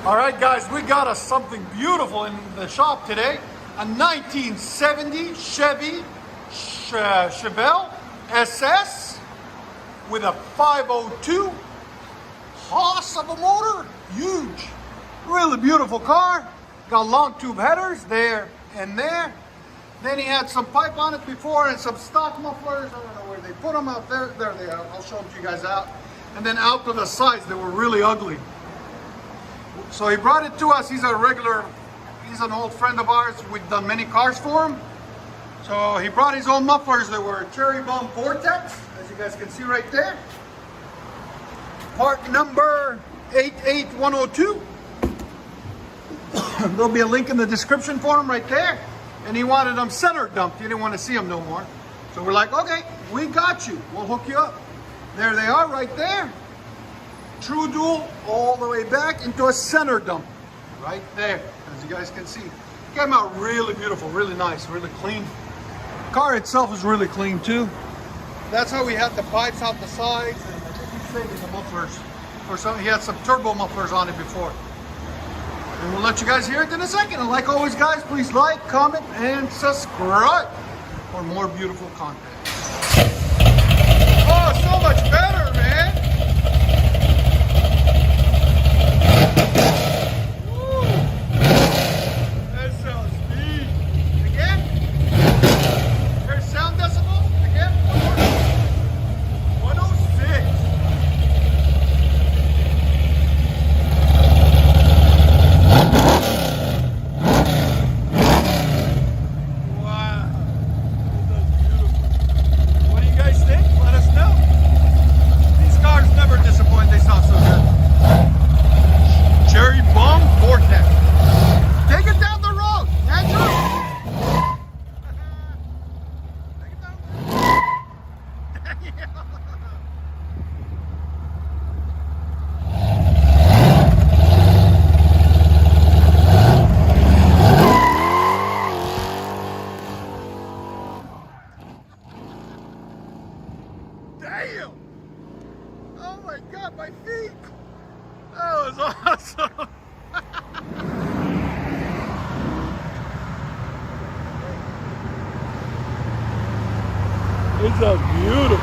All right, guys, we got us something beautiful in the shop today. A 1970 Chevy Chevelle SS with a 502 horse of a motor. Huge, really beautiful car. Got long tube headers there and there. Then he had some pipe on it before and some stock mufflers. I don't know where they put them out there. There they are. I'll show them to you guys out. And then out to the sides, they were really ugly. So he brought it to us. He's an old friend of ours. We've done many cars for him. So he brought his own mufflers. They were cherry bomb Vortex, as you guys can see right there. Part number 88102. There'll be a link in the description for him right there. And he wanted them center dumped. He didn't want to see them no more. So we're like, okay, we got you. We'll hook you up. There they are right there. True dual all the way back into a center dump. Right there, as you guys can see. Came out really beautiful, really nice, really clean. Car itself is really clean too. That's how we had the pipes out the sides. And I think he's saving the mufflers. Or some, he had some turbo mufflers on it before. And we'll let you guys hear it in a second. And like always, guys, please like, comment, and subscribe for more beautiful content. Oh, so much better, man. Woo. That sounds neat. Again? There's sound decibels. Again? 106. Damn! Oh my God, my feet! That was awesome! It's a beautiful.